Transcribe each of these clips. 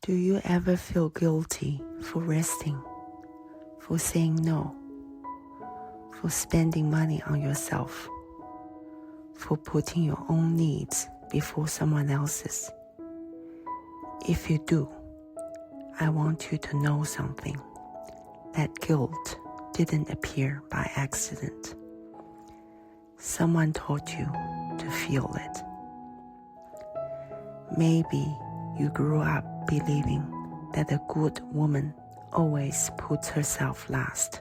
Do you ever feel guilty for resting, for saying no, for spending money on yourself, for putting your own needs before someone else's? If you do, I want you to know something. That guilt didn't appear by accident. Someone taught you to feel it. Maybe you grew up believing that a good woman always puts herself last.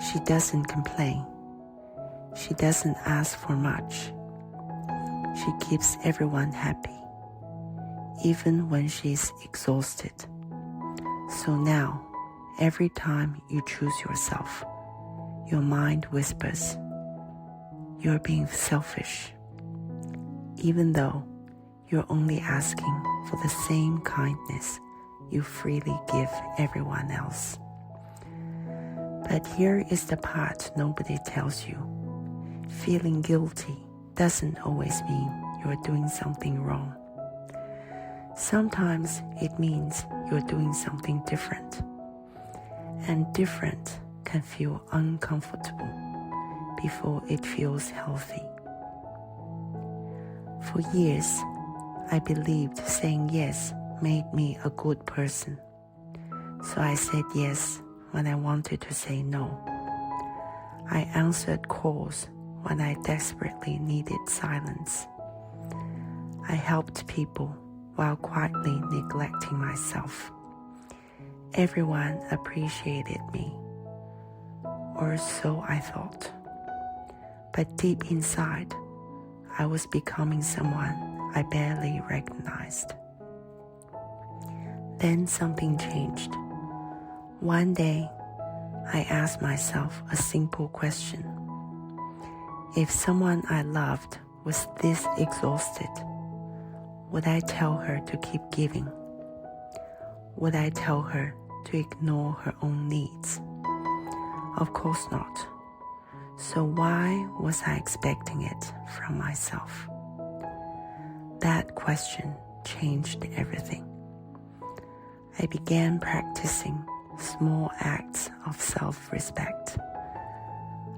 She doesn't complain. She doesn't ask for much. She keeps everyone happy, even when she's exhausted. So now, every time you choose yourself, your mind whispers, "You're being selfish," even though you're only asking for the same kindness you freely give everyone else. But here is the part nobody tells you. Feeling guilty doesn't always mean you're doing something wrong. Sometimes it means you're doing something different. And different can feel uncomfortable before it feels healthy. For years, I believed saying yes made me a good person. So I said yes when I wanted to say no. I answered calls when I desperately needed silence. I helped people while quietly neglecting myself. Everyone appreciated me, or so I thought. But deep inside, I was becoming someone I barely recognized. Then something changed. One day, I asked myself a simple question. If someone I loved was this exhausted, would I tell her to keep giving? Would I tell her to ignore her own needs? Of course not. So why was I expecting it from myself? That question changed everything. I began practicing small acts of self-respect.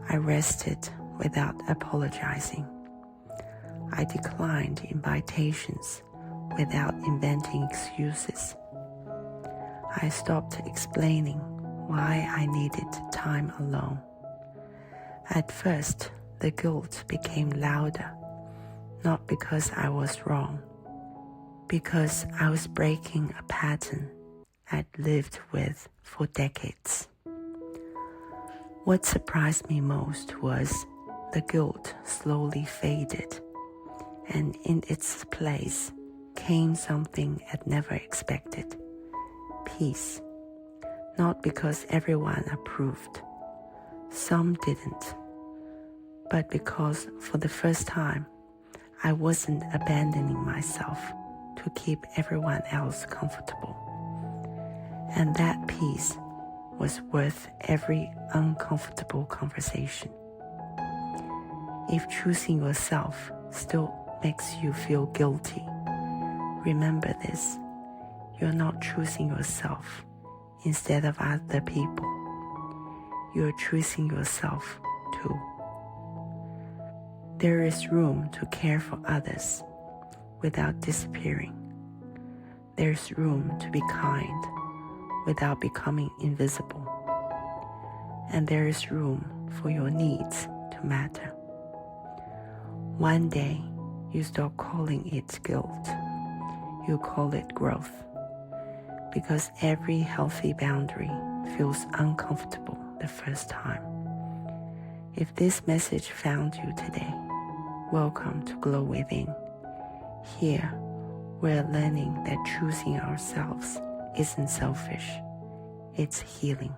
I rested without apologizing. I declined invitations without inventing excuses. I stopped explaining why I needed time alone. At first, the guilt became louder, not because I was wrong, because I was breaking a pattern I'd lived with for decades. What surprised me most was the guilt slowly faded, and in its place came something I'd never expected: peace. Not because everyone approved, some didn't, but because for the first time, I wasn't abandoning myself to keep everyone else comfortable. And that peace was worth every uncomfortable conversation. If choosing yourself still makes you feel guilty, remember this: you're not choosing yourself instead of other people. You're choosing yourself too. There is room to care for others without disappearing. There's room to be kind without becoming invisible. And there is room for your needs to matter. One day, you stop calling it guilt. You call it growth. Because every healthy boundary feels uncomfortable the first time. If this message found you today, welcome to Glow Within. Here, we're learning that choosing ourselves isn't selfish, it's healing.